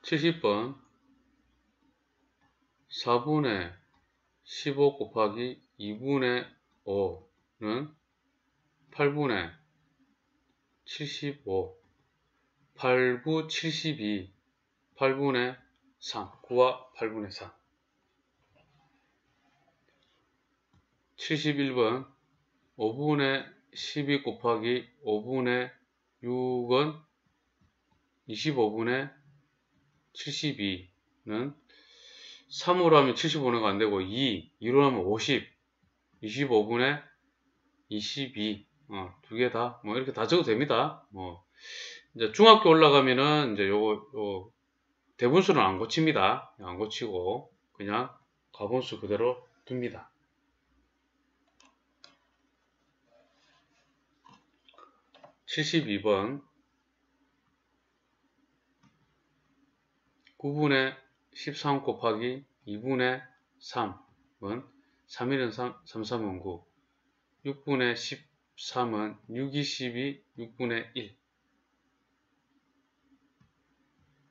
70번 4분의 15 곱하기 2분의 5는 8분의 75, 8, 9, 72, 8분의 3, 9와 8분의 3. 71번 5분의 12 곱하기 5분의 6은 25분의 72는 3으로 하면 75는 안되고 2로 하면 50, 25분의 22, 두 개 다, 이렇게 다 적어도 됩니다. 이제 중학교 올라가면은 이제 요거 대분수는 안 고칩니다. 안 고치고 그냥 가분수 그대로 둡니다. 72번 9분의 13 곱하기 2분의 3은 3일은 3, 3은 9, 6분의 13은 6, 2, 12, 6분의 1,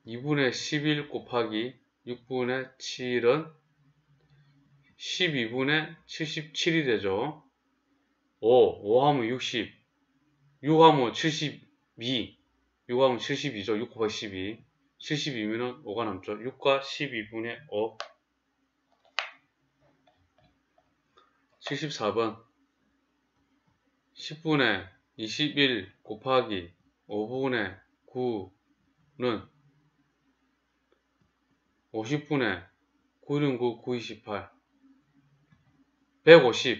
2분의 11 곱하기 6분의 7은 12분의 77이 되죠. 5 하면 60, 6 하면 72, 6 하면 72죠. 6 곱하기 12, 72면은 5가 남죠. 6과 12분의 5. 74번 10분의 21 곱하기 5분의 9는 50분의 9는 9, 9, 28, 150,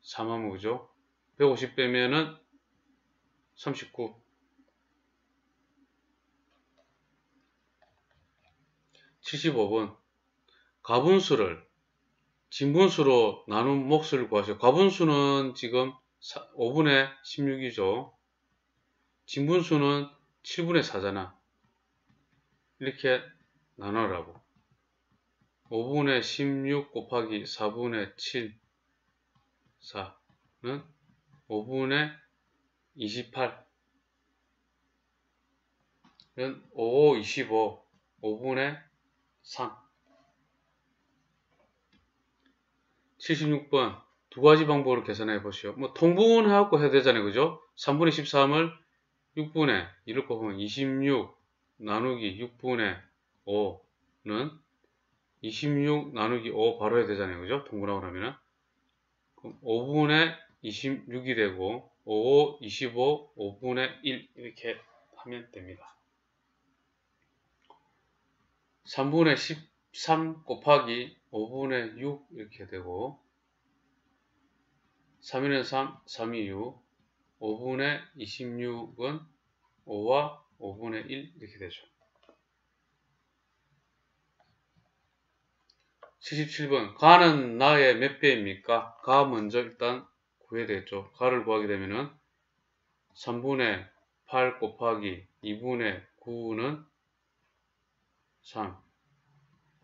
3하면 그죠? 150 빼면은 39. 75번 가분수를 진분수로 나눈 몫을 구하세요. 가분수는 지금 5분의 16이죠. 진분수는 7분의 4잖아. 이렇게 나눠라고. 5분의 16 곱하기 4분의 7, 4는 5분의 28. 5, 25, 5분의 3. 76번 두 가지 방법으로 계산해 보시오. 통분해갖고 해야 되잖아요. 그죠? 3분의 13을 6분의 1을 곱하면 26 나누기 6분의 5는 26 나누기 5 바로 해야 되잖아요. 그죠? 통분하고 나면은. 그럼 5분의 26이 되고 5, 25, 5분의 1 이렇게 하면 됩니다. 3분의 13 곱하기 5분의 6 이렇게 되고 3일은 3, 3이 6, 5분의 26은 5와 5분의 1 이렇게 되죠. 77번 가는 나의 몇 배입니까? 가 먼저 일단 구해야 되겠죠. 가를 구하게 되면은 3분의 8 곱하기 2분의 9는 3,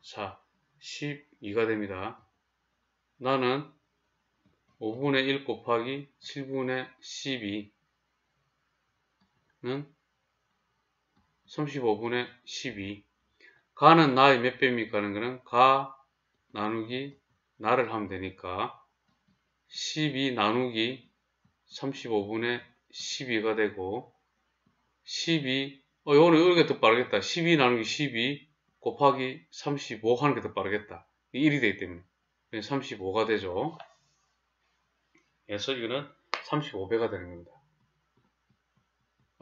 4, 12가 됩니다. 나는 5분의 1 곱하기 7분의 12는 35분의 12. 가는 나의 몇 배입니까? 하는 거는 가 나누기 나를 하면 되니까 12 나누기 35분의 12가 되고 12, 요거는 이렇게 더 빠르겠다. 12 나누기 12 곱하기 35 하는 게 더 빠르겠다. 1이 되기 때문에 35가 되죠. 그래서 이거는 35배가 되는 겁니다.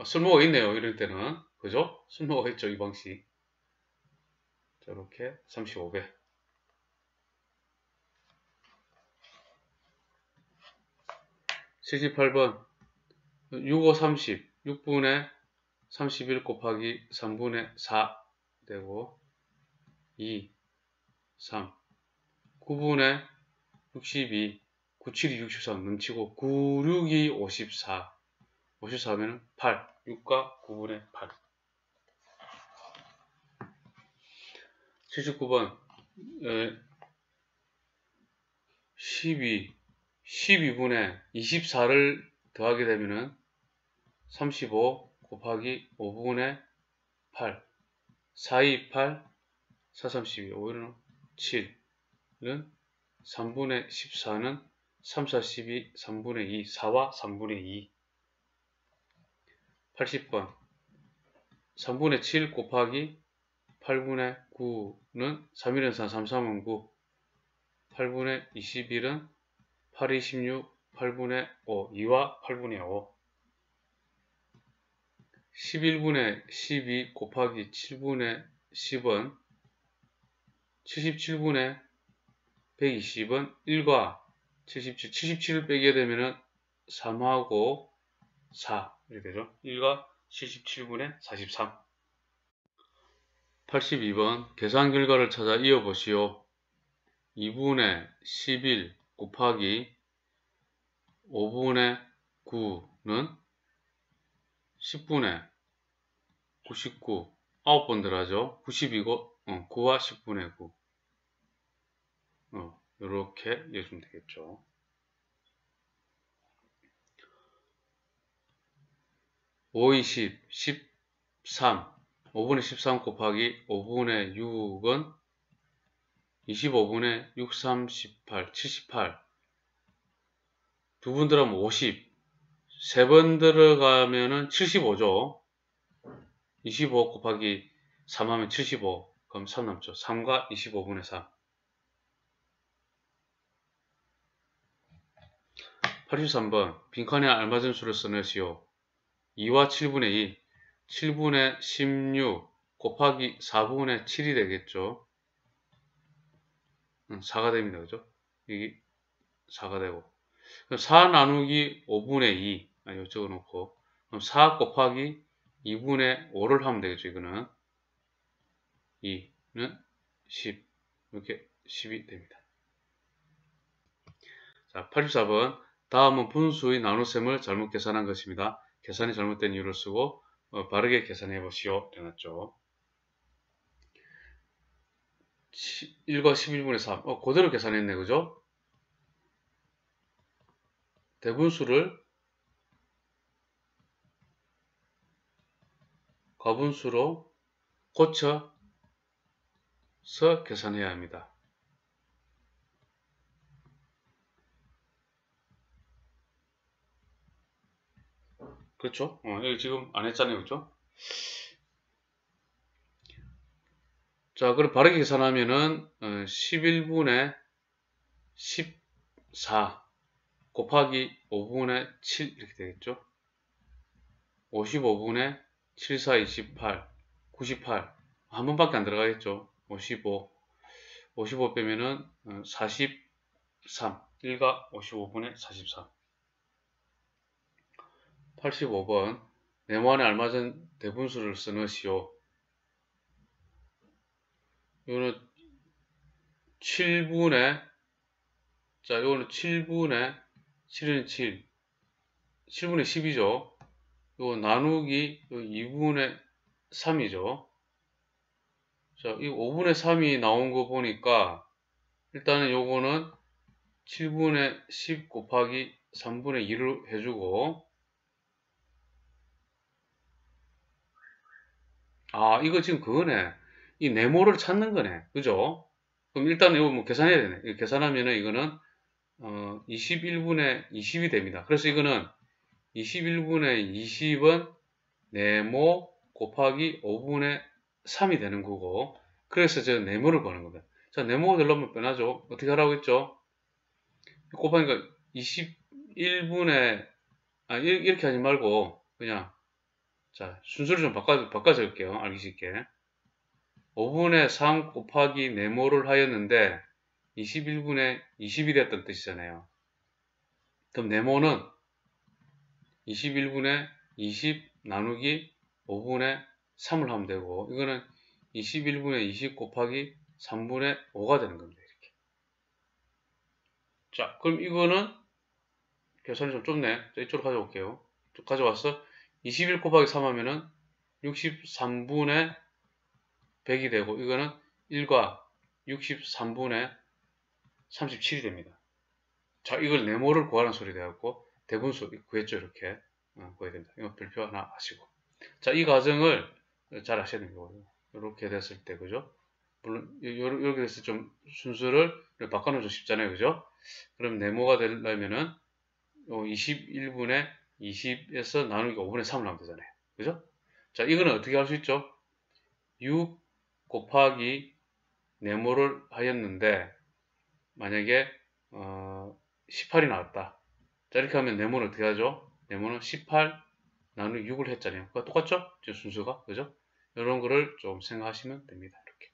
쓸모가 있네요. 이럴 때는. 그죠? 쓸모가 있죠. 이 방식. 자, 이렇게 35배. 78번 6, 5, 30 6분의 31 곱하기 3분의 4 되고 2, 3 9분의 62 9, 7이 63 넘치고 9, 6이 54 54면 8 6과 9분의 8. 79번 12분의 24를 더하게 되면은 35 곱하기 5분의 8 428, 432, 5는 7은 3분의 14는 3, 4, 12, 3분의 2, 4와 3분의 2. 80번 3분의 7 곱하기 8분의 9는 3, 1은 4, 3, 3은 9. 8분의 21은 8, 26, 8분의 5, 2와 8분의 5. 11분의 12 곱하기 7분의 10은 77분의 120은 1과 77, 77을 빼게 되면은 3하고 4 이렇게 되죠. 1과 77분의 43. 82번 계산 결과를 찾아 이어보시오. 2분의 11 곱하기 5분의 9는 10분의 99 9번 들어가죠. 90이고 9와 10분의 9 이렇게 이어주면 되겠죠. 5, 20, 13 5분의 13 곱하기 5분의 6은 25분의 6, 3, 18 78 두 번 들어가면 50 세 번 들어가면은 75죠. 25 곱하기 3 하면 75 그럼 3 남죠. 3과 25분의 3. 83번 빈칸에 알맞은 수를 써내시오. 2와 7분의 2 7분의 16 곱하기 4분의 7이 되겠죠. 4가 됩니다. 그죠? 여기 4가 되고 그럼 4 나누기 5분의 2 이거 적어놓고 그럼 4 곱하기 2분의 5를 하면 되겠죠. 이거는 2는 10 이렇게 10이 됩니다. 자, 84번 다음은 분수의 나눗셈을 잘못 계산한 것입니다. 계산이 잘못된 이유를 쓰고 바르게 계산해 보시오. 되었죠. 1과 11분의 3 그대로 계산했네. 그죠? 대분수를 과분수로 고쳐서 계산해야 합니다. 그렇죠? 여기 지금 안 했잖아요. 그렇죠? 자, 그럼 바르게 계산하면은 11분의 14 곱하기 5분의 7 이렇게 되겠죠? 55분의 7, 4, 28 98 한 번밖에 안 들어가겠죠? 55 빼면은 43 1과 55분의 43 85번 네모안에 알맞은 대분수를 써넣으시오. 이거는 7분의 자 이거는 7분의 7은 7 7분의 10이죠. 이거 나누기 2분의 3이죠. 자, 이 5분의 3이 나온 거 보니까 일단은 요거는 7분의 10 곱하기 3분의 2를 해주고 이거 지금 그거네. 이 네모를 찾는 거네. 그죠? 그럼 일단 이거 뭐 계산해야 되네. 이거 계산하면은 이거는 21분의 20이 됩니다. 그래서 이거는 21분의 20은 네모 곱하기 5분의 3이 되는 거고 그래서 저 네모를 구하는 겁니다. 자, 네모가 되려면 뻔하죠. 어떻게 하라고 했죠? 곱하니까 21분의 이렇게 하지 말고 그냥 자 순서를 좀 바꿔 적을게요. 알기 쉽게 5분의 3 곱하기 네모를 하였는데 21분의 20이 됐던 뜻이잖아요. 그럼 네모는 21분의 20 나누기 5분의 3을 하면 되고 이거는 21분의 20 곱하기 3분의 5가 되는 겁니다. 이렇게. 자, 그럼 이거는 계산이 좀 좁네. 자, 이쪽으로 가져올게요. 쭉 가져와서 21 곱하기 3 하면은 63분의 100이 되고 이거는 1과 63분의 37이 됩니다. 자, 이걸 네모를 구하는 소리 되었고 대분수 구했죠. 이렇게 구해야 됩니다. 이거 별표 하나 하시고 자, 이 과정을 잘 하셔야 됩니다. 이렇게 됐을 때, 그죠? 물론, 이렇게 됐을 때 좀 순서를 바꿔놓으면 좀 쉽잖아요. 그죠? 그럼 네모가 되려면은 21분의 20에서 나누기 5분의 3을 하면 되잖아요. 그죠? 자, 이거는 어떻게 할 수 있죠? 6 곱하기 네모를 하였는데, 만약에, 18이 나왔다. 자, 이렇게 하면 네모는 어떻게 하죠? 네모는 18 나누기 6을 했잖아요. 그거 똑같죠? 저 순서가. 그죠? 이런 거를 좀 생각하시면 됩니다. 이렇게.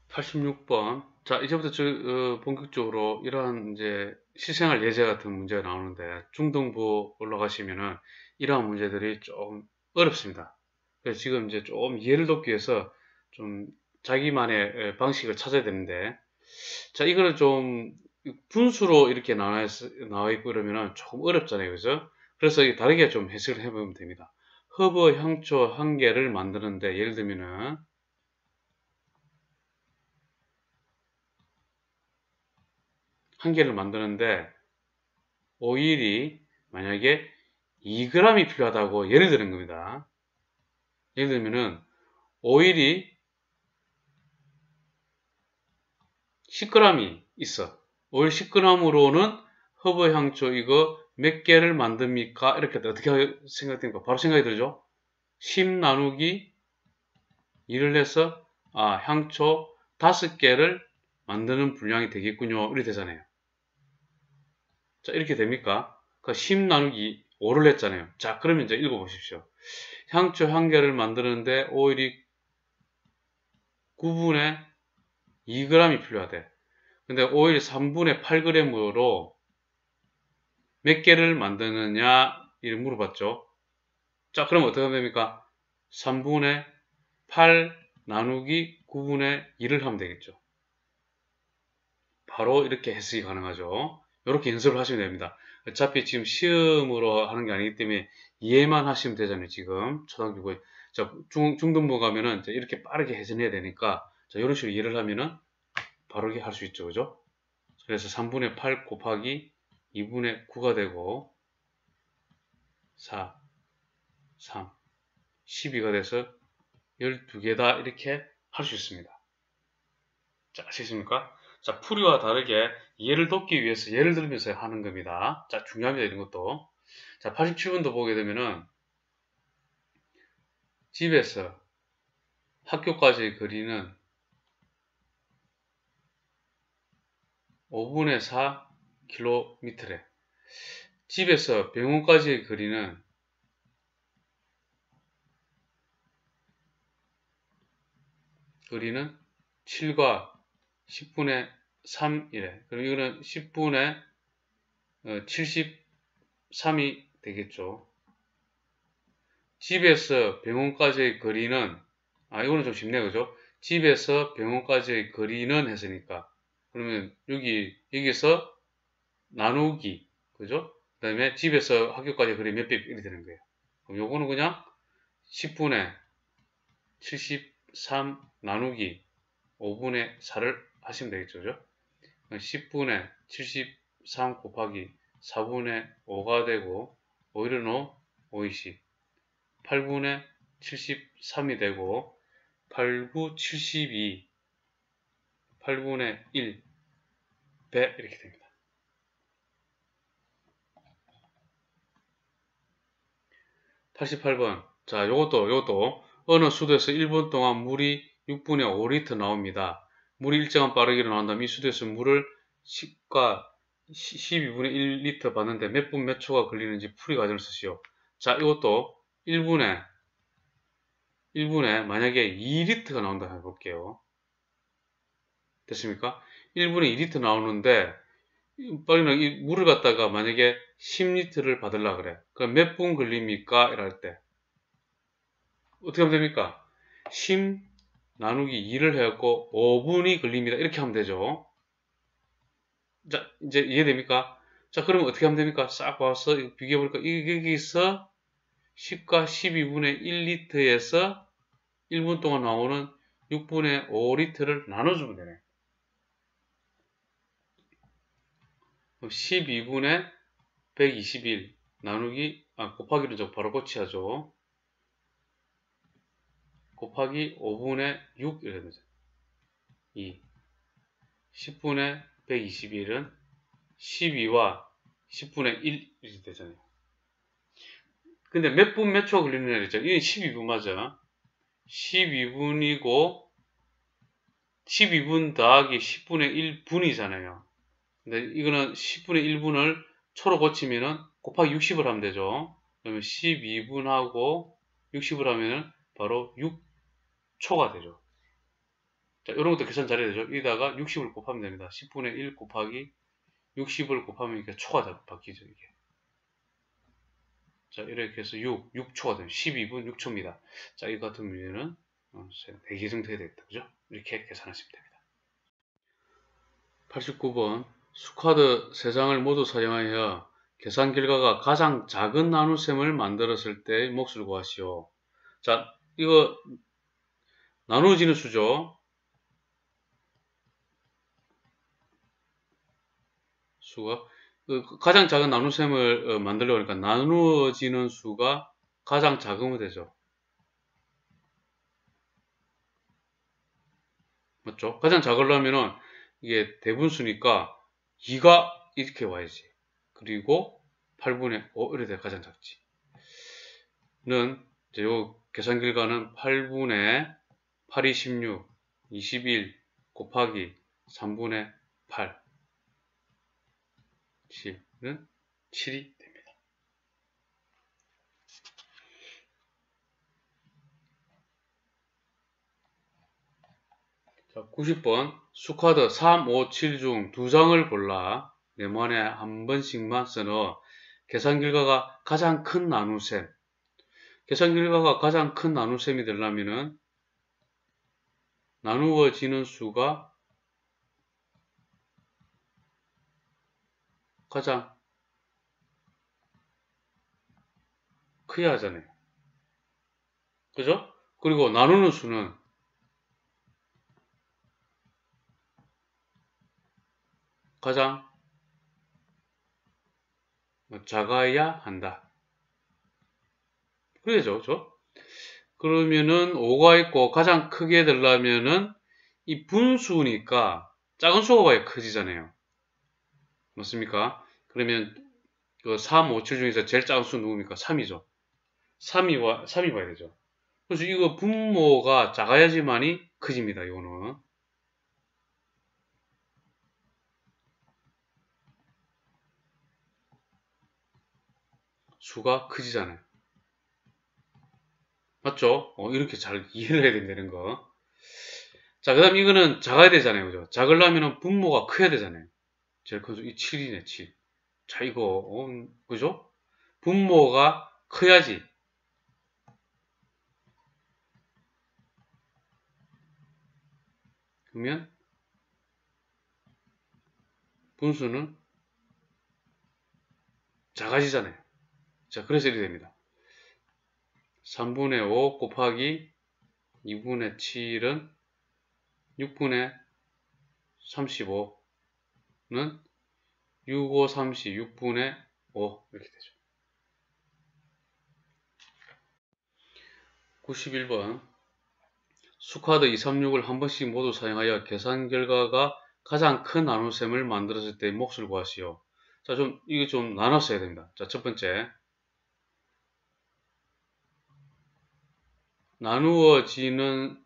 86번. 자, 이제부터 본격적으로 이러한 이제 실생활 예제 같은 문제가 나오는데, 중등부 올라가시면은 이러한 문제들이 좀 어렵습니다. 그래서 지금 이제 좀 이해를 돕기 위해서 좀 자기만의 방식을 찾아야 되는데, 자, 이거는 좀 분수로 이렇게 나와 있고 그러면은 조금 어렵잖아요. 그죠? 그래서 다르게 좀 해석을 해보면 됩니다. 허브 향초 한 개를 만드는데, 예를 들면은, 한 개를 만드는데, 오일이 만약에 2g이 필요하다고 예를 드는 겁니다. 예를 들면은, 오일이 10g이 있어. 오일 10g으로는 허브 향초 이거 몇 개를 만듭니까? 이렇게 어떻게 생각됩니까? 바로 생각이 들죠? 10 나누기 2를 해서 향초 5개를 만드는 분량이 되겠군요. 이렇게 되잖아요. 자, 이렇게 됩니까? 그 10 나누기 5를 했잖아요. 자, 그러면 이제 읽어보십시오. 향초 한 개를 만드는데 오일이 9분의 2g이 필요하대. 근데 오일 3분의 8g으로 몇 개를 만드느냐 이를 물어봤죠. 자, 그럼 어떻게 하면 됩니까? 3분의 8 나누기 9분의 2를 하면 되겠죠. 바로 이렇게 해석이 가능하죠. 이렇게 연습을 하시면 됩니다. 어차피 지금 시험으로 하는 게 아니기 때문에 이해만 하시면 되잖아요. 지금 초등학교고 자, 중등부 가면은 이렇게 빠르게 해석해야 되니까 자, 이런 식으로 이해를 하면은 바로 이렇게 할 수 있죠. 그죠? 그래서 3분의 8 곱하기 2분의 9가 되고 4, 3, 12가 돼서 12개다 이렇게 할 수 있습니다. 자, 아시겠습니까? 자, 풀이와 다르게 이해를 돕기 위해서 예를 들면서 하는 겁니다. 자, 중요합니다. 이런 것도. 자, 87번도 보게 되면은 집에서 학교까지의 거리는 5분의 4km래. 집에서 병원까지의 거리는 7과 10분의 3이래. 그럼 이거는 10분의 73이 되겠죠. 집에서 병원까지의 거리는, 이거는 좀 쉽네요. 그죠? 집에서 병원까지의 거리는 했으니까. 그러면 여기서 나누기, 그죠? 그 다음에 집에서 학교까지 거리 몇 배 이렇게 되는 거예요. 그럼 요거는 그냥 10분의 73 나누기 5분의 4를 하시면 되겠죠. 그죠? 10분의 73 곱하기 4분의 5가 되고 5일은 5, 5이시 8분의 73이 되고 8, 9, 72 8분의 1 배 이렇게 됩니다. 88번 자 요것도 어느 수도에서 1분 동안 물이 6분의 5리터 나옵니다. 물이 일정한 빠르기로 나온다면 이 수도에서 물을 10과 12분의 1리터 받는데 몇 분 몇 초가 걸리는지 풀이 과정을 쓰시오. 자 이것도 1분에 만약에 2리터가 나온다 해볼게요. 됐습니까? 1분에 2리터 나오는데 빨리는 이 물을 갖다가 만약에 10리터를 받으려 그래. 그럼 몇 분 걸립니까? 이럴 때 어떻게 하면 됩니까? 10 나누기 2를 해갖고 5분이 걸립니다. 이렇게 하면 되죠. 자, 이제 이해됩니까? 자, 그러면 어떻게 하면 됩니까? 싹 봐서 비교해볼까? 여기서 10과 12분의 1리터에서 1분 동안 나오는 6분의 5리터를 나눠주면 되네. 12분의 121 나누기, 곱하기를 좀 바로 고치하죠. 곱하기 5분의 6 이렇게 되죠. 2. 10분의 121은 12와 10분의 1 이렇게 되잖아요. 근데 몇 분 몇 초 걸리느냐 그랬죠. 이건 12분 맞아. 12분이고 12분 더하기 10분의 1분이잖아요. 근데 이거는 10분의 1분을 초로 고치면은 곱하기 60을 하면 되죠. 그러면 12분하고 60을 하면은 바로 6초가 되죠. 자, 이런 것도 계산 잘해야 되죠. 여기다가 60을 곱하면 됩니다. 10분의 1 곱하기 60을 곱하면 이렇게 초가 바뀌죠, 이게. 자, 이렇게 해서 6초가 됩니다. 12분 6초입니다. 자, 이 같은 문제는 4개 정도 해야 되겠다. 그죠? 이렇게 계산하시면 됩니다. 89번. 수카드 3장을 모두 사용하여 계산 결과가 가장 작은 나눗셈을 만들었을 때의 몫을 구하시오. 자, 이거 나누어지는 수죠. 수가 가장 작은 나눗셈을 만들려고 하니까 나누어지는 수가 가장 작으면 되죠. 맞죠? 가장 작으려면은 이게 대분수니까 2가 이렇게 와야지. 그리고 8분의 5 이렇게 돼야 가장 작지. 는 이제 요 계산 결과는 8분의 8이 16, 21 곱하기 3분의 8 7은 7이 됩니다. 자, 90번 수카드 3, 5, 7 중 2장을 골라 네모안에 한 번씩만 써넣어 계산 결과가 가장 큰 나눗셈. 계산 결과가 가장 큰 나눗셈이 되려면은 나누어지는 수가 가장 커야 하잖아요. 그죠? 그리고 나누는 수는 가장 작아야 한다. 그래죠, 그죠? 그러면은 5가 있고 가장 크게 되려면은 이 분수니까 작은 수가 봐야 커지잖아요. 맞습니까? 그러면 그 3, 5, 7 중에서 제일 작은 수는 누굽니까? 3이죠. 3이 봐야 되죠. 그래서 이거 분모가 작아야지만이 커집니다. 이거는. 수가 커지잖아요. 맞죠? 이렇게 잘 이해를 해야 된다는 거. 자, 그 다음 이거는 작아야 되잖아요. 그죠? 작으려면 분모가 커야 되잖아요. 제일 큰 수, 이 7이네, 7. 자, 이거, 그죠? 분모가 커야지. 그러면 분수는 작아지잖아요. 자, 그래서 이렇게 됩니다. 3분의 5 곱하기 2분의 7은 6분의 35는 6, 5, 30, 6분의 5 이렇게 되죠. 91번 수카드 2, 3, 6을 한 번씩 모두 사용하여 계산 결과가 가장 큰 나눗셈을 만들었을 때의 몫을 구하시오. 자, 이거 좀 나눴어야 됩니다. 자, 첫 번째. 나누어지는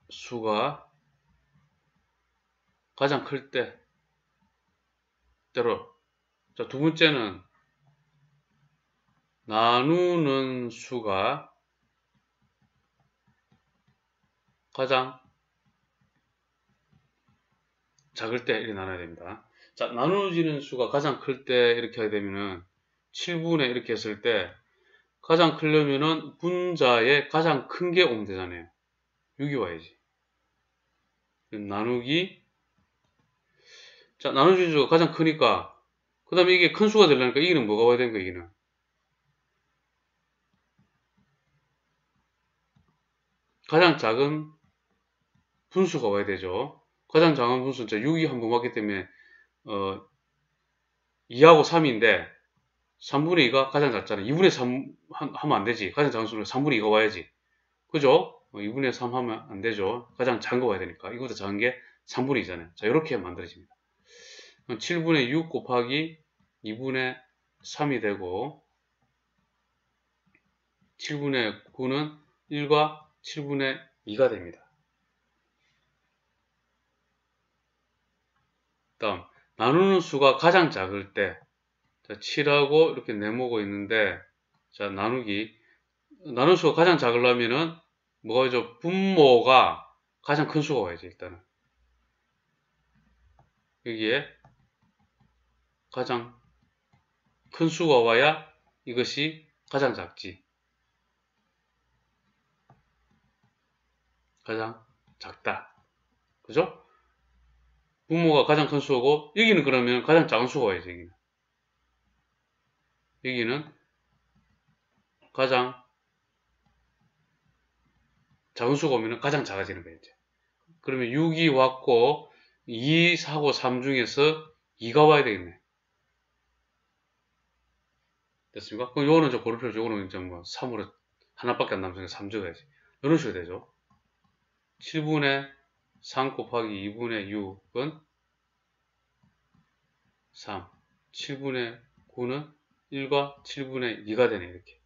수가 가장 클 때로. 자, 두 번째는 나누는 수가 가장 작을 때 이렇게 나눠야 됩니다. 자, 나누어지는 수가 가장 클 때 이렇게 하게 되면은 7분의 이렇게 했을 때 가장 크려면은 분자에 가장 큰 게 오면 되잖아요. 6이 와야지. 나누기. 자, 나누어지는 수가 가장 크니까 그 다음에 이게 큰 수가 되려니까 이게는 뭐가 와야 되는 거야, 이게는? 가장 작은 분수가 와야 되죠. 가장 작은 분수는 6이 한 번 왔기 때문에 2하고 3인데 3분의 2가 가장 작잖아요. 2분의 3 하면 안 되지. 가장 작은 수는 3분의 2가 와야지. 그죠? 2분의 3 하면 안 되죠. 가장 작은 거 봐야 되니까. 이거보다 작은 게 3분의 2잖아요. 자, 이렇게 만들어집니다. 7분의 6 곱하기 2분의 3이 되고 7분의 9는 1과 7분의 2가 됩니다. 다음 나누는 수가 가장 작을 때 자, 7하고 이렇게 네모가 있는데 자 나눌 수가 가장 작으려면은 뭐가 있죠? 분모가 가장 큰 수가 와야지 일단은 여기에 가장 큰 수가 와야 이것이 가장 작지. 가장 작다. 그죠? 분모가 가장 큰 수고 여기는 그러면 가장 작은 수가 와야지 여기는 가장 작은 수가 오면 가장 작아지는 거예요. 이제. 그러면 6이 왔고 2, 4고 3 중에서 2가 와야 되겠네. 됐습니까? 그럼 요거는 저 고를 필요 없죠. 요거는 이제 뭐 3으로 하나밖에 안 남으니까 3 적어야지. 이런 식으로 되죠. 7분의 3 곱하기 2분의 6은 3. 7분의 9는 1과 7분의 2가 되네, 이렇게.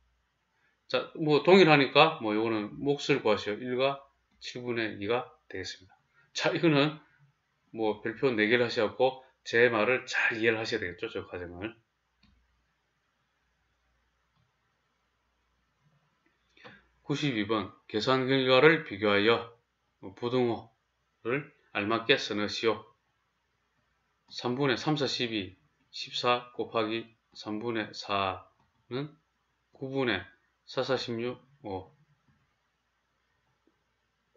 자, 뭐 동일하니까 뭐 요거는 몫을 구하시오. 1과 7분의 2가 되겠습니다. 자, 이거는 뭐 별표 4개를 하셔갖고 제 말을 잘 이해를 하셔야 되겠죠, 저 과정을. 92번 계산 결과를 비교하여 부등호를 알맞게 써넣으시오. 3분의 3, 4, 12, 14 곱하기 3분의 4는 9분의 4, 4, 16, 5,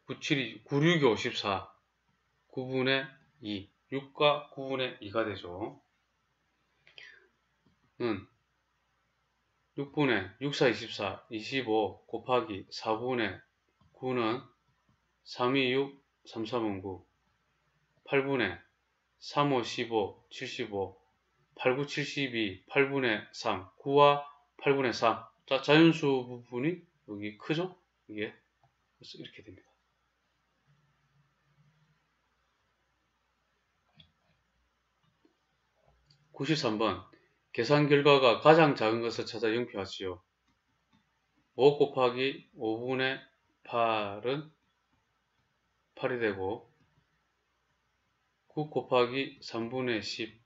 9, 7, 9, 6, 5, 14, 9분의 2, 6과 9분의 2가 되죠. 6분의 6, 4, 24, 25 곱하기 4분의 9는 3, 2, 6, 3, 3은 9, 8분의 3, 5, 15, 75, 8, 9, 72, 8분의 3, 9와 8분의 3. 자, 자연수 부분이 여기 크죠? 이게. 그래서 이렇게 됩니다. 93번. 계산 결과가 가장 작은 것을 찾아 영표하시오. 5 곱하기 5분의 8은 8이 되고 9 곱하기 3분의 10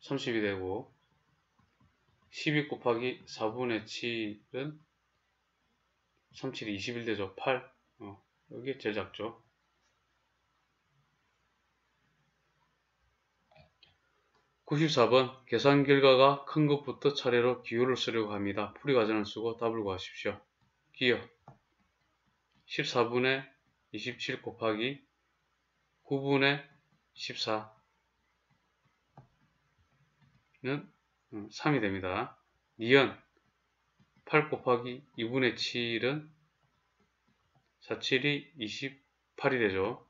30이 되고 12 곱하기 4분의 7은 37이 21 되죠. 8 여기 제일 작죠. 94번 계산 결과가 큰 것부터 차례로 기호를 쓰려고 합니다. 풀이 과정을 쓰고 답을 구하십시오. 기호 14분의 27 곱하기 9분의 14는 3이 됩니다. 니은 8 곱하기 2분의 7은 47이 28이 되죠.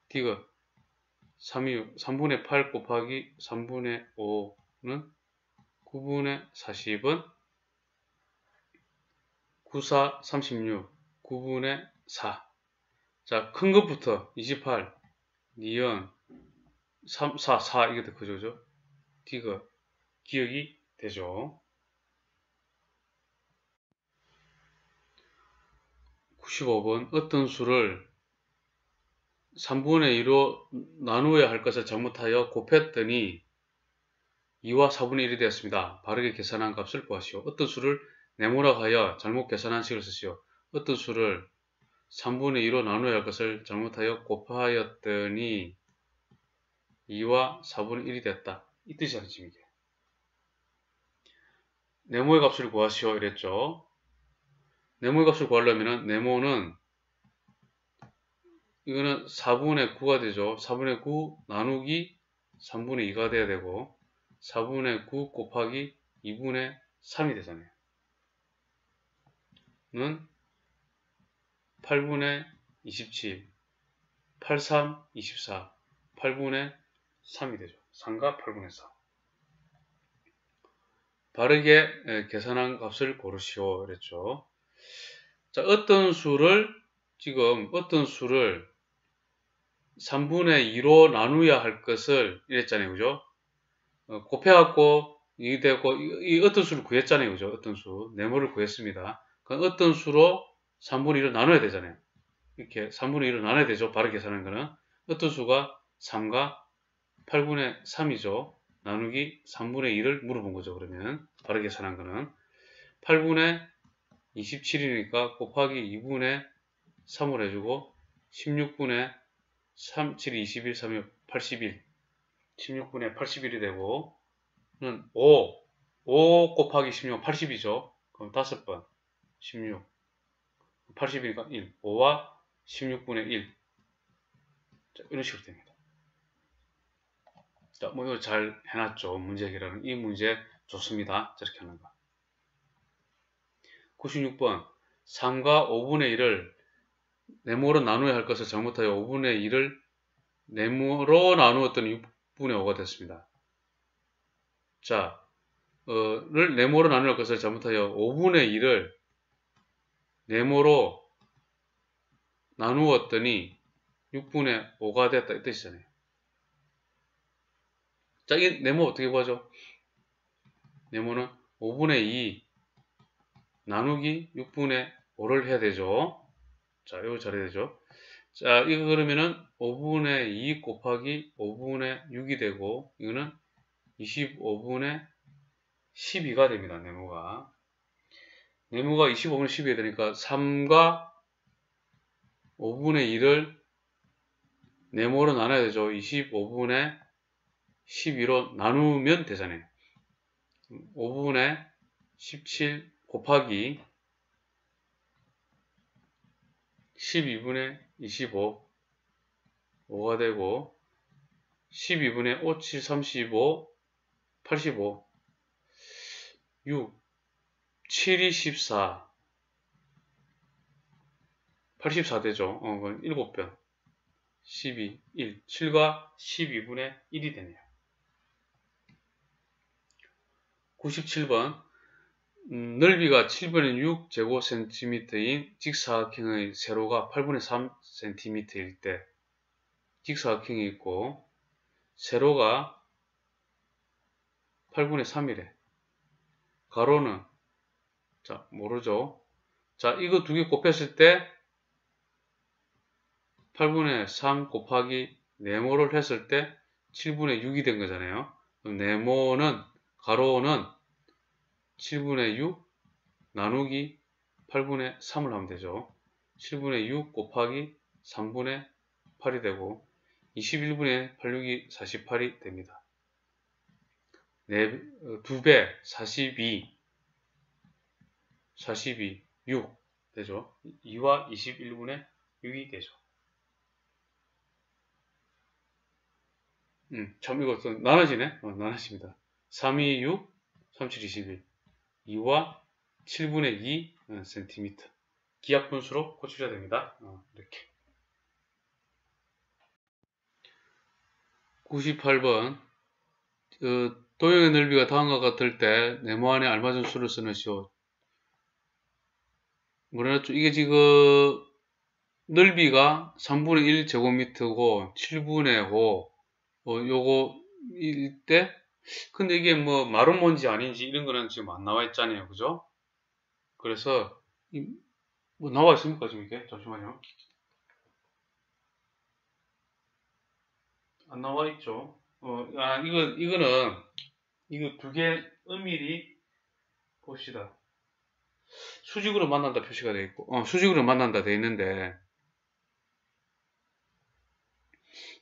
디귿 3분의 8 곱하기 3분의 5는 9분의 40은 9, 4, 36, 9분의 4. 자, 큰 것부터 28, 니은 3, 4, 4 이게 더 크죠, 그죠? 디귿, 기억이 되죠. 95번 어떤 수를 3분의 2로 나누어야 할 것을 잘못하여 곱했더니 2와 4분의 1이 되었습니다. 바르게 계산한 값을 구하시오. 어떤 수를 네모라고 하여 잘못 계산한 식을 쓰시오. 어떤 수를 3분의 2로 나누어야 할 것을 잘못하여 곱하였더니 2와 4분의 1이 되었다. 이 뜻이 아니지 이게. 네모의 값을 구하시오 이랬죠. 네모의 값을 구하려면 네모는 이거는 4분의 9가 되죠. 4분의 9 나누기 3분의 2가 돼야 되고 4분의 9 곱하기 2분의 3이 되잖아요. 는 8분의 27, 8, 3, 24, 8분의 3이 되죠. 3과 8분의 4. 바르게 계산한 값을 고르시오. 그랬죠. 자, 어떤 수를 3분의 2로 나누어야 할 것을 이랬잖아요. 그죠? 곱해갖고 이 되고 이 어떤 수를 구했잖아요. 그죠? 어떤 수. 네모를 구했습니다. 그럼 어떤 수로 3분의 2를 나눠야 되잖아요. 이렇게 3분의 2를 나눠야 되죠. 바르게 계산하는 거는. 어떤 수가 3과 8분의 3이죠. 나누기 3분의 2를 물어본 거죠. 그러면 바르게 계산한 거는 8분의 27이니까 곱하기 2분의 3을 해주고 16분의 3, 7, 21, 3, 81 16분의 81이 되고 5 곱하기 16, 80이죠. 그럼 5번 16 80이니까 1 5와 16분의 1 자, 이런 식으로 됩니다. 자, 뭐 이거 잘 해놨죠. 문제 해결하는 이 문제 좋습니다. 저렇게 하는 거. 96번 3과 5분의 1을 네모로 나누어야 할 것을 잘못하여 5분의 1을 네모로 나누었더니 6분의 5가 됐습니다. 자, 를 네모로 나눌 것을 잘못하여 5분의 1을 네모로 나누었더니 6분의 5가 됐다 이 뜻이잖아요. 자, 이 네모 어떻게 구하죠? 네모는 5분의 2 나누기 6분의 5를 해야 되죠. 자, 이거 잘해야 되죠. 자, 이거 그러면은 5분의 2 곱하기 5분의 6이 되고 이거는 25분의 12가 됩니다. 네모가 25분의 12가 되니까 3과 5분의 1을 네모로 나눠야 되죠. 25분의 12로 나누면 되잖아요. 5분의 17 곱하기 12분의 25 5가 되고 12분의 5, 7, 35 85 6 7이 14 84 되죠. 그건 7변 12, 1 7과 12분의 1이 되네요. 97번 넓이가 7분의 6 제곱센티미터인 직사각형의 세로가 8분의 3cm일 때 직사각형이 있고 세로가 8분의 3이래. 가로는 자 모르죠. 자 이거 두 개 곱했을 때 8분의 3 곱하기 네모를 했을 때 7분의 6이 된 거잖아요. 그럼 네모는 가로는 7분의 6 나누기 8분의 3을 하면 되죠. 7분의 6 곱하기 3분의 8이 되고 21분의 86이 48이 됩니다. 2배 42 6 되죠. 2와 21분의 6이 되죠. 참 이거 또 나눠지네. 나눠집니다. 3, 2, 6, 3, 7, 21 2와 7분의 2 cm 기하분수로 고치셔야 됩니다. 이렇게 98번 도형의 넓이가 다음과 같을 때 네모 안에 알맞은 수를 쓰는시오. 뭐라죠? 이게 지금 넓이가 3분의 1 제곱미터고 7분의 5 요거 일 때 근데 이게 뭐 말은 뭔지 아닌지 이런 거는 지금 안 나와 있잖아요. 그죠? 그래서 뭐 나와 있습니까 지금 이게? 잠시만요. 안 나와 있죠. 이거는 이거 두 개 엄밀히 봅시다. 수직으로 만난다 표시가 되어 있고 수직으로 만난다 되어 있는데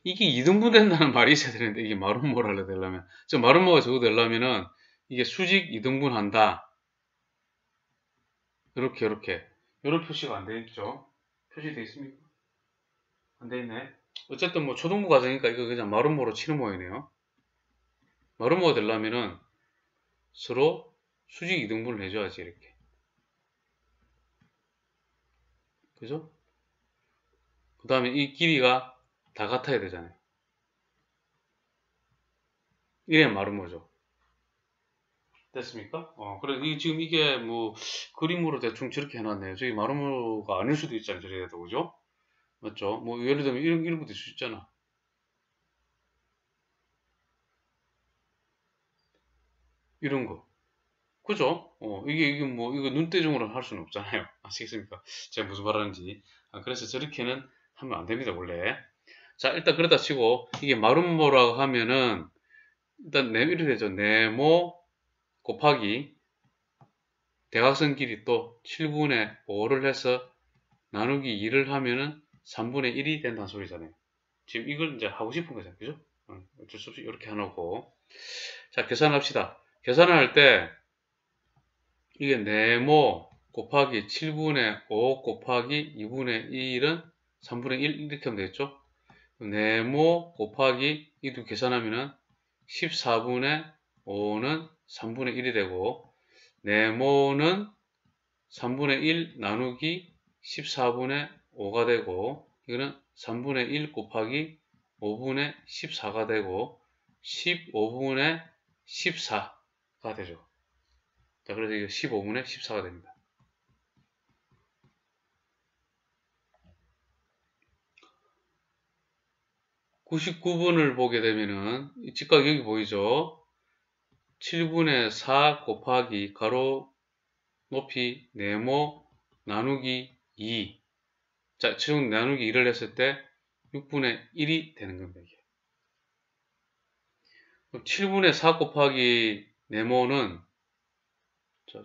이게 2등분 된다는 말이 있어야 되는데 이게 마름모를 하려 되려면 저 마름모가 적어 되려면은 이게 수직 2등분 한다 이렇게 이런 표시가 안 되어 있죠. 표시되어 있습니까? 안 되어 있네. 어쨌든 뭐 초등부 과정이니까 이거 그냥 마름모로 치는 모양이네요. 마름모가 되려면은 서로 수직 2등분을 해줘야지 이렇게. 그죠? 그 다음에 이 길이가 다 같아야 되잖아요. 이래야 마름모죠. 됐습니까? 그래, 지금 이게 뭐, 그림으로 대충 저렇게 해놨네요. 저기 마름모가 아닐 수도 있잖아요. 저래도, 그죠? 맞죠? 뭐, 예를 들면 이런 것도 있을 수 있잖아. 이런 거. 그죠? 이게 뭐, 이거 눈대중으로 할 수는 없잖아요. 아시겠습니까? 제가 무슨 말하는지. 그래서 저렇게는 하면 안 됩니다, 원래. 자, 일단 그러다 치고, 이게 마름모라고 하면은, 일단 이렇게 되죠. 네모 곱하기 대각선 길이 또 7분의 5를 해서 나누기 2를 하면은 3분의 1이 된다는 소리잖아요. 지금 이걸 이제 하고 싶은 거잖아요. 그죠? 어쩔 수 없이 이렇게 해놓고. 자, 계산합시다. 계산을 할 때, 이게 네모 곱하기 7분의 5 곱하기 2분의 1은 3분의 1 이렇게 하면 되겠죠? 네모 곱하기 이도 계산하면은 14분의 5는 3분의 1이 되고, 네모는 3분의 1 나누기 14분의 5가 되고, 이거는 3분의 1 곱하기 5분의 14가 되고, 15분의 14가 되죠. 자, 그래서 이거 15분의 14가 됩니다. (99번을) 보게 되면은 직각 여기 보이죠? 7분의 4 곱하기 가로 높이 네모 나누기 2. 자, 지금 나누기 2를 했을 때 6분의 1이 되는 겁니다. 이게. 7분의 4 곱하기 네모는, 자,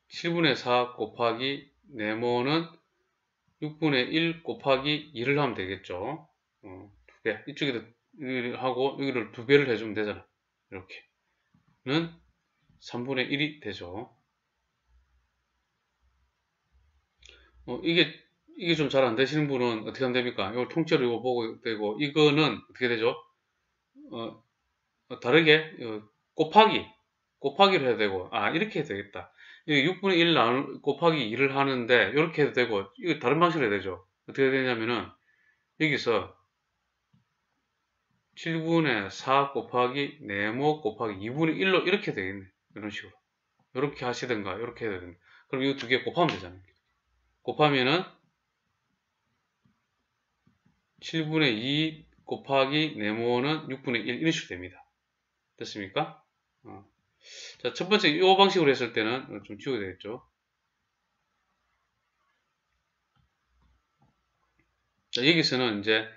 7분의 4 곱하기 네모는 6분의 1 곱하기 2를 하면 되겠죠. 두 배. 이쪽에도 1을 하고 여기를 두 배를 해주면 되잖아. 이렇게는 3분의 1이 되죠. 이게 좀 잘 안 되시는 분은 어떻게 하면 됩니까? 이걸 통째로 이거 보고 되고, 이거는 어떻게 되죠? 다르게 곱하기를 해야 되고, 이렇게 해도 되겠다. 이게 6분의 1 곱하기 2를 하는데 이렇게 해도 되고, 이거 다른 방식으로 해야 되죠. 어떻게 되냐면은 여기서 7분의 4 곱하기 네모 곱하기 2분의 1로 이렇게 되겠네. 이런 식으로. 이렇게 하시든가 이렇게 해야 되는. 그럼 이거 두 개 곱하면 되잖아요. 곱하면은 7분의 2 곱하기 네모는 6분의 1 이런 식으로 됩니다. 됐습니까? 자, 첫 번째 이 방식으로 했을 때는 좀 지워야 되겠죠. 자, 여기서는 이제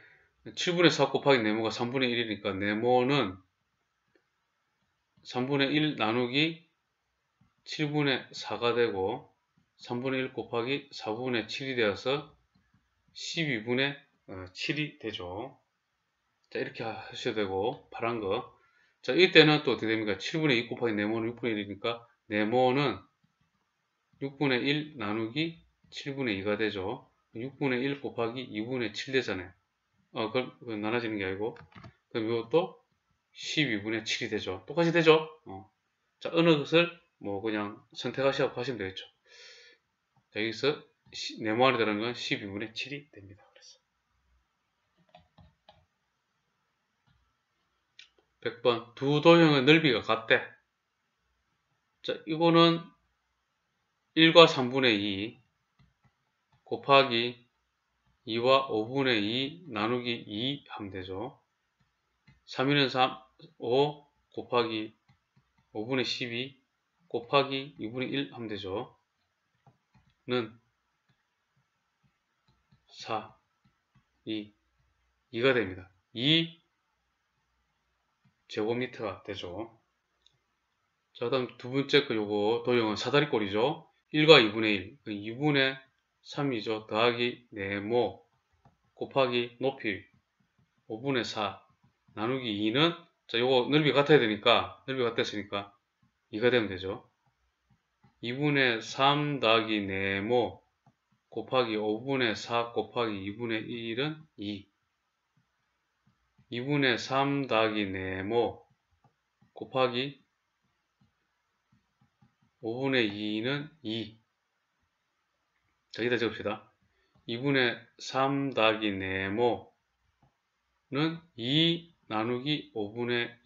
7분의 4 곱하기 네모가 3분의 1이니까 네모는 3분의 1 나누기 7분의 4가 되고 3분의 1 곱하기 4분의 7이 되어서 12분의 7이 되죠. 자, 이렇게 하셔도 되고, 파란 거. 자, 이때는 또 어떻게 됩니까? 7분의 2 곱하기 네모는 6분의 1이니까 네모는 6분의 1 나누기 7분의 2가 되죠. 6분의 1 곱하기 2분의 7 되잖아요. 그건 나눠지는 게 아니고, 그럼 이것도 12분의 7이 되죠. 똑같이 되죠? 자, 어느 것을 뭐 그냥 선택하시고 하시면 되겠죠. 자, 여기서 네모 안에 들어가는 건 12분의 7이 됩니다. 그래서 100번 두 도형의 넓이가 같대. 자, 이거는 1과 3분의 2 곱하기 2와 5분의 2 나누기 2 하면 되죠. 3위는 3, 5 곱하기 5분의 12 곱하기 2분의 1 하면 되죠. 는 4, 2, 2가 됩니다. 2 제곱미터가 되죠. 자, 다음 두 번째 거 요거 도형은 사다리꼴이죠. 1과 2분의 1, 2분의 3이죠. 더하기 네모 곱하기 높이 5분의 4 나누기 2는, 자, 요거 넓이 같아야 되니까, 넓이 같았으니까 2가 되면 되죠. 2분의 3 더하기 네모 곱하기 5분의 4 곱하기 2분의 1은 2. 2분의 3 더하기 네모 곱하기 5분의 2는 2. 자, 여기다 적읍시다. 2분의 3 더하기 네모 2 나누기 5분의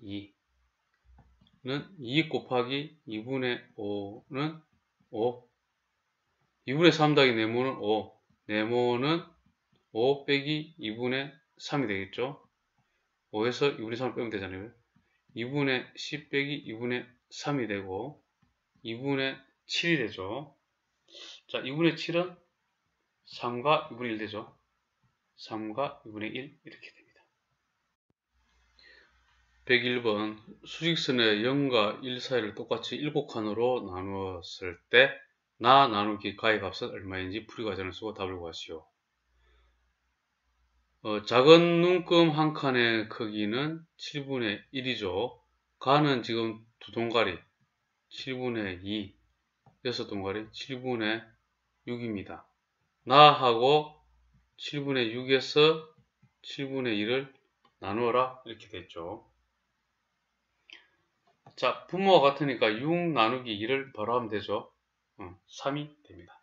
2는 2 곱하기 2분의 5는 5. 2분의 3 더하기 네모는 5. 네모는 5 빼기 2분의 3이 되겠죠. 5에서 2분의 3을 빼면 되잖아요. 2분의 10 빼기 2분의 3이 되고 2분의 7이 되죠. 자, 2분의 7은 3과 2분의 1 되죠. 3과 2분의 1 이렇게 됩니다. 101번 수직선의 0과 1 사이를 똑같이 7칸으로 나누었을 때 나 나누기 가의 값은 얼마인지 풀이 과정을 쓰고 답을 구하시오. 작은 눈금 한 칸의 크기는 7분의 1이죠. 가는 지금 두 동가리 7분의 2, 6동가리 7분의 6입니다. 나하고 7분의 6에서 7분의 1을 나누어라 이렇게 됐죠. 자, 분모가 같으니까 6 나누기 2를 바로 하면 되죠. 3이 됩니다.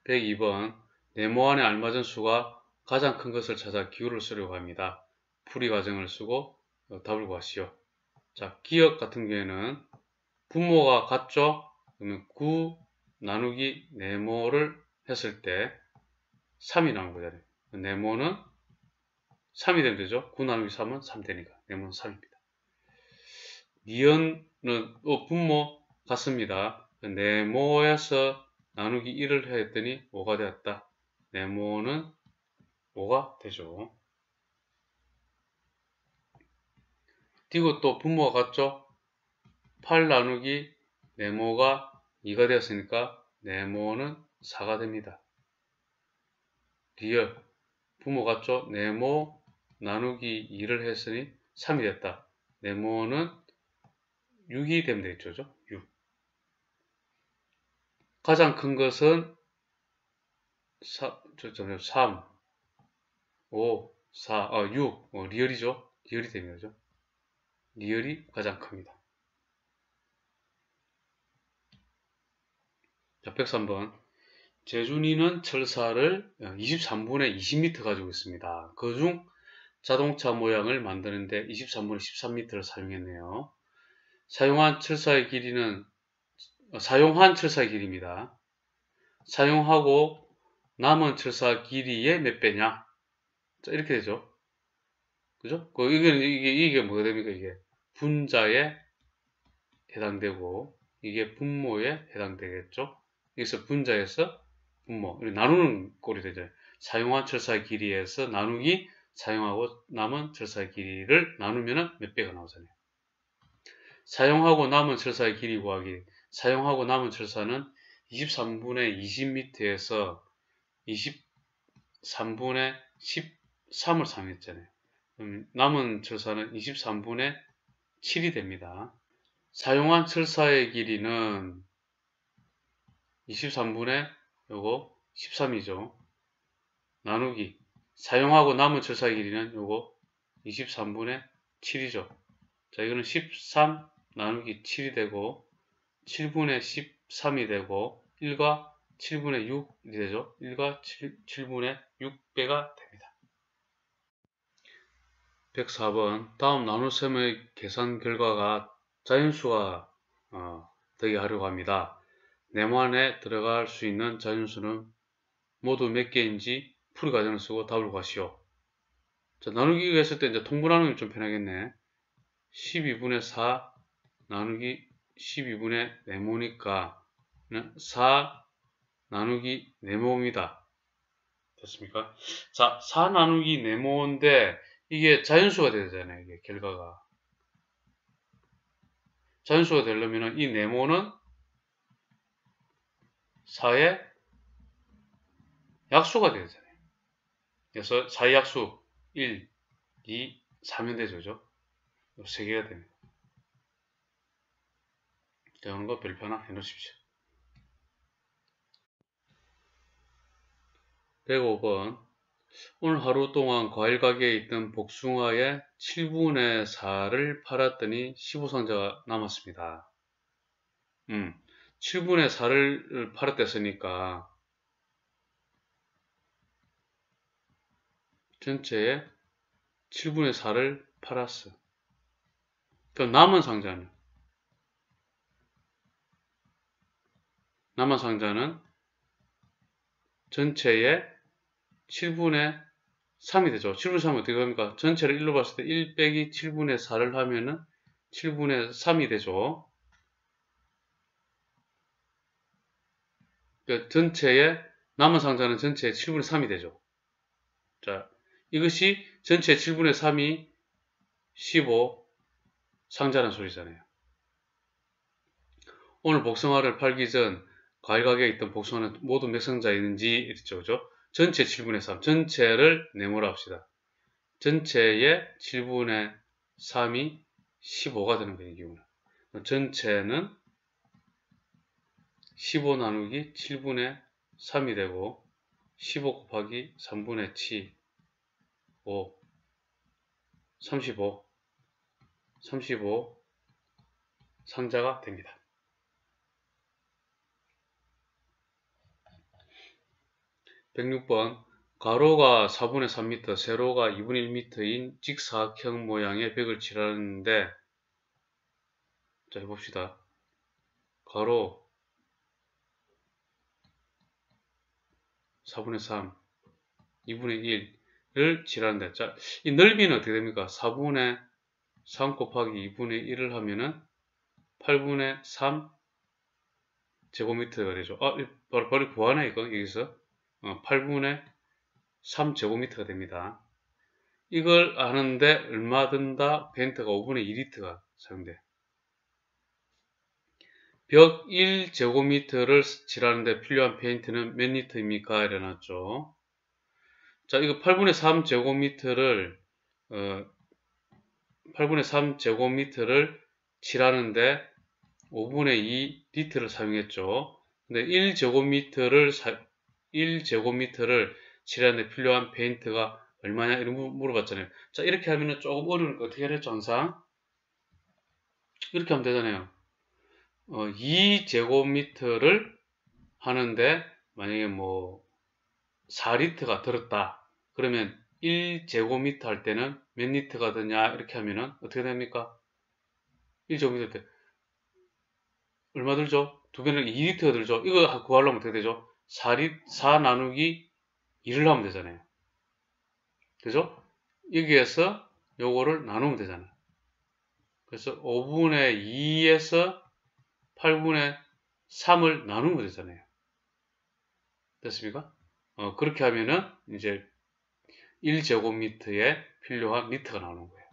102번 네모 안에 알맞은 수가 가장 큰 것을 찾아 기호를 쓰려고 합니다. 풀이 과정을 쓰고 답을 구하시오. 자, 기억 같은 경우에는 분모가 같죠? 그러면 9 나누기 네모를 했을 때 3이 나오는 거잖아요. 네모는 3이 되면 되죠. 9 나누기 3은 3 되니까 네모는 3입니다. 니은은 분모 같습니다. 네모에서 나누기 1을 했더니 5가 되었다. 네모는 5가 되죠. 뒤고 또 분모가 같죠? 8 나누기 네모가 2가 되었으니까 네모는 4가 됩니다. 리얼 분모 같죠? 네모 나누기 2를 했으니 3이 됐다. 네모는 6이 되면 되겠죠? 6. 가장 큰 것은 3, 5, 4, 6. 리얼이죠? 리얼이 되는 거죠. 리얼이 가장 큽니다. 자, 103번. 재준이는 철사를 23분의 20m 가지고 있습니다. 그중 자동차 모양을 만드는데 23분의 13m를 사용했네요. 사용한 철사의 길이입니다. 사용하고 남은 철사 길이의 몇 배냐? 자, 이렇게 되죠. 그죠? 이게 뭐가 됩니까? 이게 분자에 해당되고, 이게 분모에 해당되겠죠? 여기서 분자에서 분모, 나누는 꼴이 되죠. 사용한 철사의 길이에서 나누기, 사용하고 남은 철사의 길이를 나누면 몇 배가 나오잖아요. 사용하고 남은 철사의 길이 구하기. 사용하고 남은 철사는 23분의 20m에서 23분의 13을 사용했잖아요. 남은 철사는 23분의 7이 됩니다. 사용한 철사의 길이는 23분의 요거 13이죠. 나누기 사용하고 남은 철사의 길이는 요거 23분의 7이죠. 자, 이거는 13 나누기 7이 되고 7분의 13이 되고 1과 7분의 6이 되죠. 1과 7분의 6배가 됩니다. 104번 다음 나눗셈의 계산 결과가 자연수가 되게 하려고 합니다. 네모 안에 들어갈 수 있는 자연수는 모두 몇 개인지 풀이 과정을 쓰고 답을 구하시오. 자, 나누기 했을 때 이제 통분하는 게 좀 편하겠네. 12분의 4 나누기 12분의 네모니까 4 나누기 네모입니다. 됐습니까? 자, 4 나누기 네모인데 이게 자연수가 되잖아요. 이게 결과가. 자연수가 되려면 이 네모는 4의 약수가 되잖아요. 그래서 4의 약수 1, 2, 3면 되죠. 그죠? 3개가 됩니다. 자, 이런 거 별표 하나 해놓으십시오. 105번 오늘 하루 동안 과일 가게에 있던 복숭아의 7분의 4를 팔았더니 15상자가 남았습니다. 7분의 4를 팔았댔으니까 전체의 7분의 4를 팔았어. 그럼 남은 상자는 전체의 7분의 3이 되죠. 7분의 3은 어떻게 됩니까? 전체를 1로 봤을 때 1 빼기 7분의 4를 하면은 7분의 3이 되죠. 그러니까 남은 상자는 전체의 7분의 3이 되죠. 자, 이것이 전체의 7분의 3이 15 상자라는 소리잖아요. 오늘 복숭아를 팔기 전 과일 가게에 있던 복숭아는 모두 몇 상자 있는지 이랬죠. 그죠? 전체 7분의 3. 전체를 네모로 합시다. 전체의 7분의 3이 15가 되는 거예요. 이 경우는. 전체는 15 나누기 7분의 3이 되고 15 곱하기 3분의 7 5 35 상자가 됩니다. 106번 가로가 4분의 3m, 세로가 2분의 1m인 직사각형 모양의 벽을 칠하는데 자 해봅시다. 가로 4분의 3, 2분의 1을 칠하는데 자, 이 넓이는 어떻게 됩니까? 4분의 3 곱하기 2분의 1을 하면은 8분의 3 제곱미터가 되죠. 바로 구하네 이거 여기서 8분의 3 제곱미터가 됩니다. 이걸 아는데 얼마 든다? 페인트가 5분의 2리터가 사용돼. 벽 1제곱미터를 칠하는데 필요한 페인트는 몇 리터입니까? 이래놨죠. 자, 이거 8분의 3 제곱미터를 8분의 3 제곱미터를 칠하는데 5분의 2 리터를 사용했죠. 근데 1제곱미터를 칠하는데 필요한 페인트가 얼마냐? 이런 거 물어봤잖아요. 자, 이렇게 하면은 조금 어려우니까 어떻게 하랬죠, 항상? 이렇게 하면 되잖아요. 2제곱미터를 하는데 만약에 뭐 4리터가 들었다. 그러면 1제곱미터 할 때는 몇 리터가 드냐? 이렇게 하면은 어떻게 됩니까? 1제곱미터 때 얼마 들죠? 두 배는 2리터가 들죠? 이거 구하려면 어떻게 되죠? 4 나누기 2를 하면 되잖아요. 그죠? 여기에서 요거를 나누면 되잖아요. 그래서 5분의 2에서 8분의 3을 나누면 되잖아요. 됐습니까? 그렇게 하면은 이제 1제곱미터에 필요한 미터가 나오는 거예요.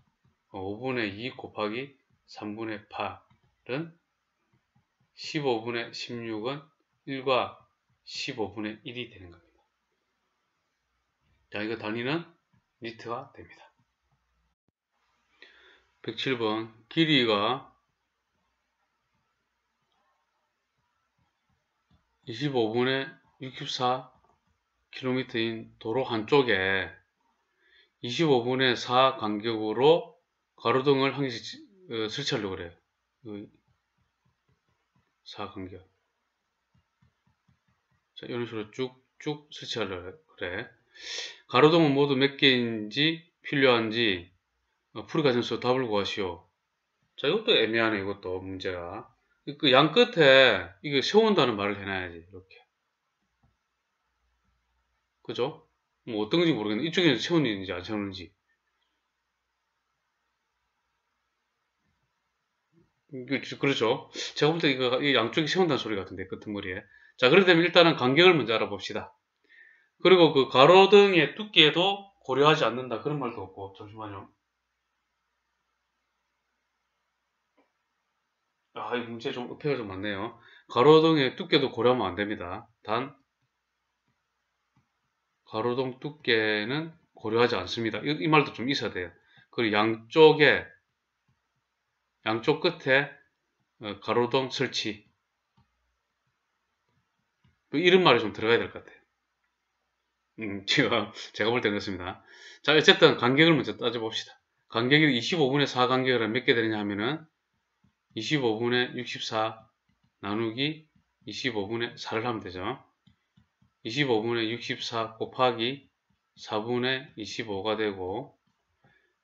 5분의 2 곱하기 3분의 8은 15분의 16은 1과 15분의 1이 되는 겁니다. 자, 이거 단위는 미터가 됩니다. 107번 길이가 25분의 64km인 도로 한쪽에 25분의 4 간격으로 가로등을 한 개씩 설치하려고 그래요. 4 간격. 자, 이런 식으로 쭉쭉 설치하려고 그래. 가로등은 모두 몇 개인지 필요한지 풀이 과정에서 답을 구하시오. 자, 이것도 애매하네, 이것도 문제가. 그 양 끝에 이거 세운다는 말을 해놔야지, 이렇게. 그죠? 뭐 어떤 건지 모르겠는데, 이쪽에는 세우는지 안 세우는지. 그렇죠. 제가 볼 때 이거 양쪽이 세운다는 소리 같은데, 끄트머리에. 자, 그렇다면 일단은 간격을 먼저 알아봅시다. 그리고 그 가로등의 두께도 고려하지 않는다. 그런 말도 없고, 잠시만요. 이 문제 좀 어폐가 좀 많네요. 가로등의 두께도 고려하면 안 됩니다. 단, 가로등 두께는 고려하지 않습니다. 이 말도 좀 있어야 돼요. 그리고 양쪽 끝에 가로등 설치. 이런 말이 좀 들어가야 될 것 같아요. 제가 볼 때는 그렇습니다. 자, 어쨌든 간격을 먼저 따져봅시다. 간격이 25분의 4 간격을 몇 개 되느냐 하면은 25분의 64 나누기 25분의 4를 하면 되죠. 25분의 64 곱하기 4분의 25가 되고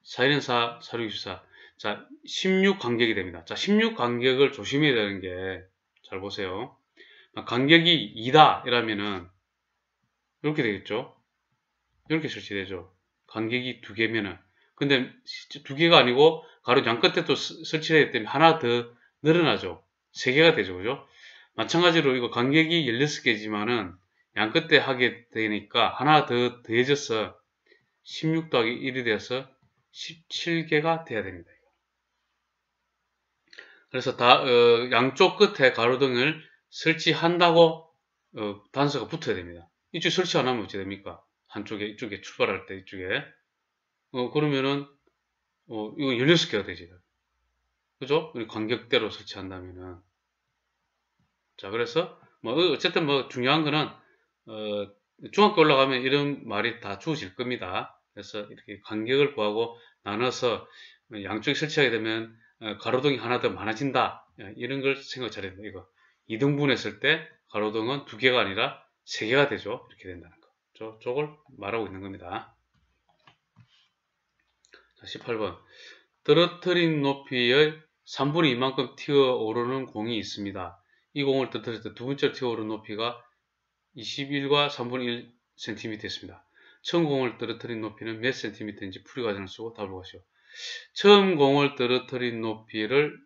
4, 1은 4, 4, 6, 24. 자, 16 간격이 됩니다. 자, 16 간격을 조심해야 되는 게, 잘 보세요. 간격이 2다 이러면은 이렇게 되겠죠. 이렇게 설치되죠. 간격이 2개면은. 근데 2개가 아니고 가로 양끝에 또 설치를 했기 때문에 하나 더 늘어나죠. 3개가 되죠. 그죠? 마찬가지로 이거 간격이 16개지만은 양끝에 하게 되니까 하나 더 더해져서 16 더하기 1이 돼서 17개가 돼야 됩니다. 그래서 양쪽 끝에 가로등을 설치한다고 단서가 붙어야 됩니다. 이쪽 설치 안 하면 어찌 됩니까? 한쪽에, 이쪽에 출발할 때 이쪽에 그러면은 이거 16개가 되지. 그죠? 우리 간격대로 설치한다면은. 자, 그래서 어쨌든 중요한 거는 중학교 올라가면 이런 말이 다 주어질 겁니다. 그래서 이렇게 간격을 구하고 나눠서 양쪽에 설치하게 되면 가로등이 하나 더 많아진다. 이런 걸 생각 잘해야 돼요. 이거 2등분 했을 때 가로등은 2개가 아니라 3개가 되죠. 이렇게 된다는 거. 저걸 말하고 있는 겁니다. 자, 18번. 떨어뜨린 높이의 3분의 2만큼 튀어오르는 공이 있습니다. 이 공을 떨어뜨릴 때 두 번째로 튀어오르는 높이가 21과 3분의 1cm였습니다. 처음 공을 떨어뜨린 높이는 몇 cm인지 풀이 과정을 쓰고 답을 구하시오. 처음 공을 떨어뜨린 높이를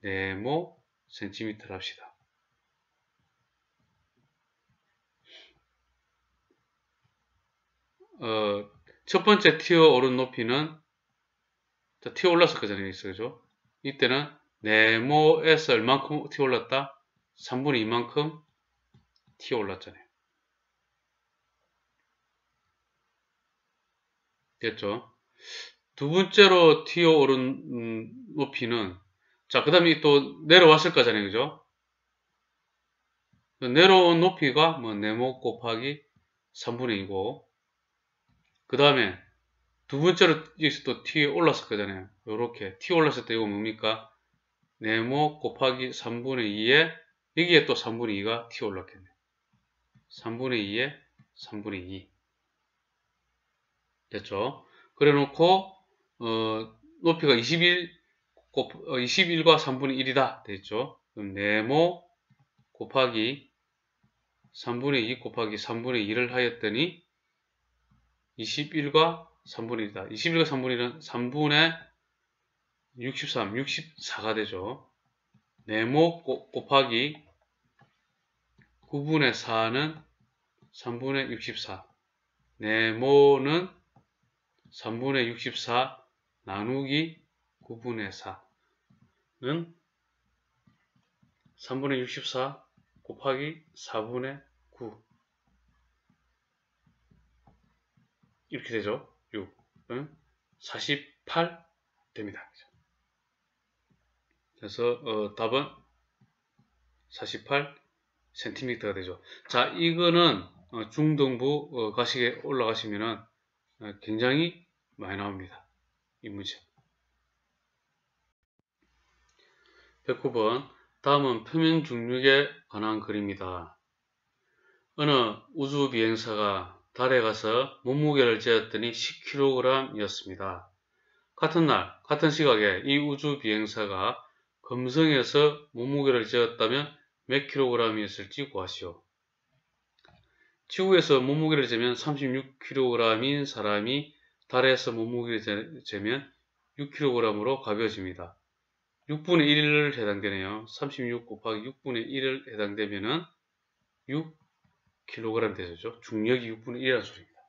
네모 cm를 합시다. 첫 번째 튀어오른 높이는 튀어 올랐었거든요. 그죠? 이때는 네모에서 얼만큼 튀어 올랐다? 3분의 2만큼 튀어 올랐잖아요. 됐죠? 두 번째로 튀어 오른 높이는 자, 그 다음에 또 내려왔을 거잖아요. 그죠? 내려온 높이가 네모 곱하기 3분의 2고 그 다음에 두 번째로 여기서 또 튀어 올랐을 거잖아요. 요렇게 튀어 올랐을 때 이거 뭡니까? 네모 곱하기 3분의 2에 여기에 또 3분의 2가 튀어 올랐겠네. 3분의 2에 3분의 2 됐죠? 그래 놓고 높이가 21과 3분의 1이다 됐죠? 그럼 네모 곱하기 3분의 2 곱하기 3분의 2를 하였더니 21과 3분의 1이다. 21과 3분의 1은 3분의 63, 64가 되죠. 네모 곱하기 9분의 4는 3분의 64. 네모는 3분의 64 나누기 9분의 4는 3분의 64 곱하기 4분의 9 이렇게 되죠. 6은 48 됩니다. 그래서 답은 48cm가 되죠. 자, 이거는 중등부 가시게 올라가시면은 굉장히 많이 나옵니다. 이 문제. 109번. 다음은 표면 중력에 관한 글입니다. 어느 우주 비행사가 달에 가서 몸무게를 재었더니 10kg이었습니다. 같은 날, 같은 시각에 이 우주 비행사가 금성에서 몸무게를 재었다면 몇 kg이었을지 구하시오. 지구에서 몸무게를 재면 36kg인 사람이 달에서 몸무게를 재면 6kg으로 가벼워집니다. 6분의 1을 해당되네요. 36 곱하기 6분의 1을 해당되면은 6kg 되죠. 중력이 6분의 1이라는 소리입니다.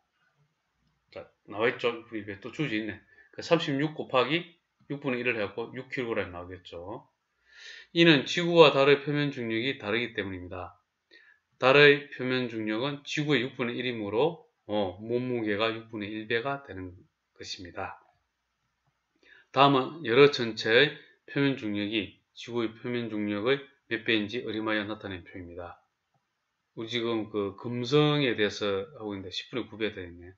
자, 나와있죠? 우리 또 주지 있네. 36 곱하기 6분의 1을 해갖고 6kg 나오겠죠. 이는 지구와 달의 표면 중력이 다르기 때문입니다. 달의 표면 중력은 지구의 6분의 1이므로 몸무게가 6분의 1배가 되는 것입니다. 다음은 여러 전체의 표면 중력이 지구의 표면 중력의 몇 배인지 어림하여 나타낸 표입니다. 우리 지금 그 금성에 대해서 하고 있는데 10분의 9배가 되겠네.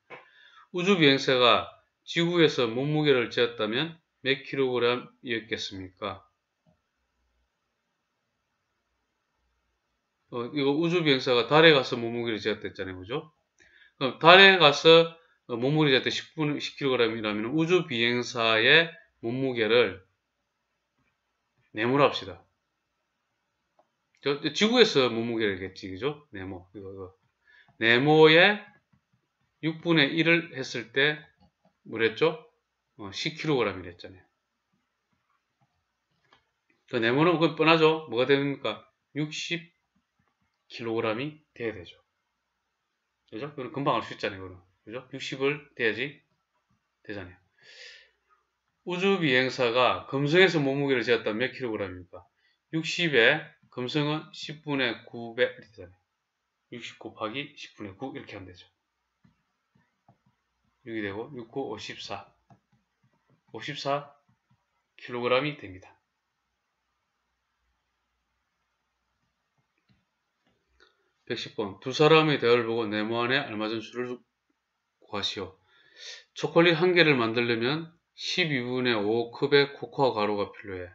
우주 비행사가 지구에서 몸무게를 재었다면 몇 킬로그램이었겠습니까? 이거 우주비행사가 달에 가서 몸무게를 재었다 했잖아요. 그죠? 그럼 달에 가서 몸무게를 재었다 10kg이라면 우주비행사의 몸무게를 네모로 합시다. 지구에서 몸무게겠지, 그죠? 네모. 이거. 네모의 6분의 1을 했을 때, 뭐랬죠? 10kg이랬잖아요. 그 네모는 그건 뻔하죠? 뭐가 됩니까? 60kg이 돼야 되죠. 그죠? 그럼 금방 알 수 있잖아요, 그럼. 그죠? 60을 돼야지 되잖아요. 우주비행사가 금성에서 몸무게를 재었다면 몇 킬로그램입니까? 60에 금성은 10분의 9배 이렇게 되잖아요. 60 곱하기 10분의 9 이렇게 하면 되죠. 6이 되고 6, 9, 54 54kg이 됩니다. 110번 두 사람의 대화를 보고 네모안에 알맞은 수를 구하시오. 초콜릿 한 개를 만들려면 12분의 5 컵의 코코아 가루가 필요해.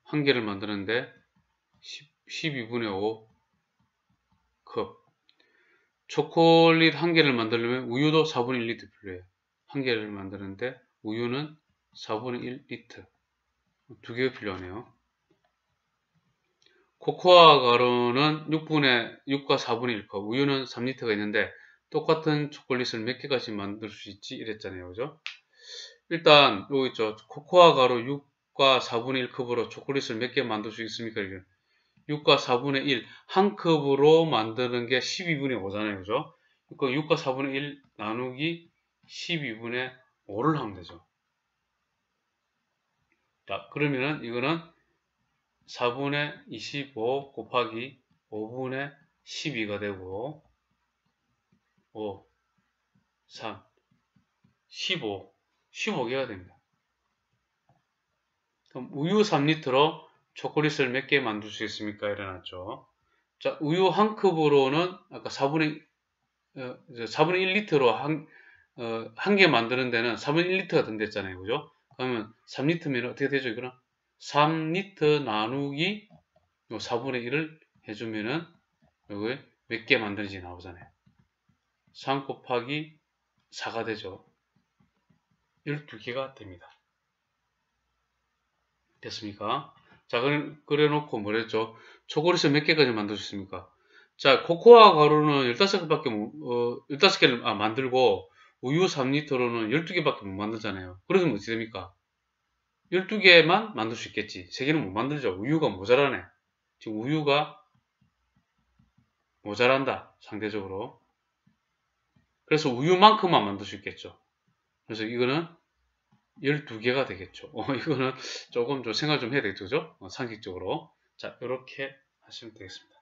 한 개를 만드는데 12분의 5 컵. 초콜릿 한 개를 만들려면 우유도 4분의 1리터 필요해. 한 개를 만드는데 우유는 4분의 1리터. 두 개가 필요하네요. 코코아 가루는 6과 4분의 1컵, 우유는 3리터가 있는데 똑같은 초콜릿을 몇 개까지 만들 수 있지? 이랬잖아요. 그죠? 일단 여기 있죠. 코코아 가루 6과 4분의 1컵으로 초콜릿을 몇 개 만들 수 있습니까? 6과 4분의 1, 한 컵으로 만드는 게 12분의 5잖아요. 그죠? 그러니까 6과 4분의 1 나누기 12분의 5를 하면 되죠. 자, 그러면은 이거는 4분의 25 곱하기 5분의 12가 되고 5, 3, 15개가 됩니다. 그럼 우유 3리터로 초콜릿을 몇 개 만들 수 있습니까? 이래놨죠. 자, 우유 한 컵으로는 아까 4분의 1리터로 한 개 만드는 데는 4분의 1리터가 든댔잖아요. 그죠? 그러면 3리터면 어떻게 되죠? 이거는 3리터 나누기 4분의 1을 해주면은 여기 몇 개 만드는지 나오잖아요. 3 곱하기 4가 되죠. 12개가 됩니다. 됐습니까? 자, 그래 놓고 뭐랬죠? 초콜릿을 몇 개까지 만들 수 있습니까? 자, 코코아 가루는 15개를 만들고 우유 3리터로는 12개밖에 못 만들잖아요. 그러면 어떻게 됩니까? 12개만 만들 수 있겠지. 3개는 못 만들죠. 우유가 모자라네. 지금 우유가 모자란다. 상대적으로. 그래서 우유만큼만 만들 수 있겠죠. 그래서 이거는 12개가 되겠죠. 이거는 조금 좀 생각 좀 해야 되겠죠. 상식적으로. 자, 이렇게 하시면 되겠습니다.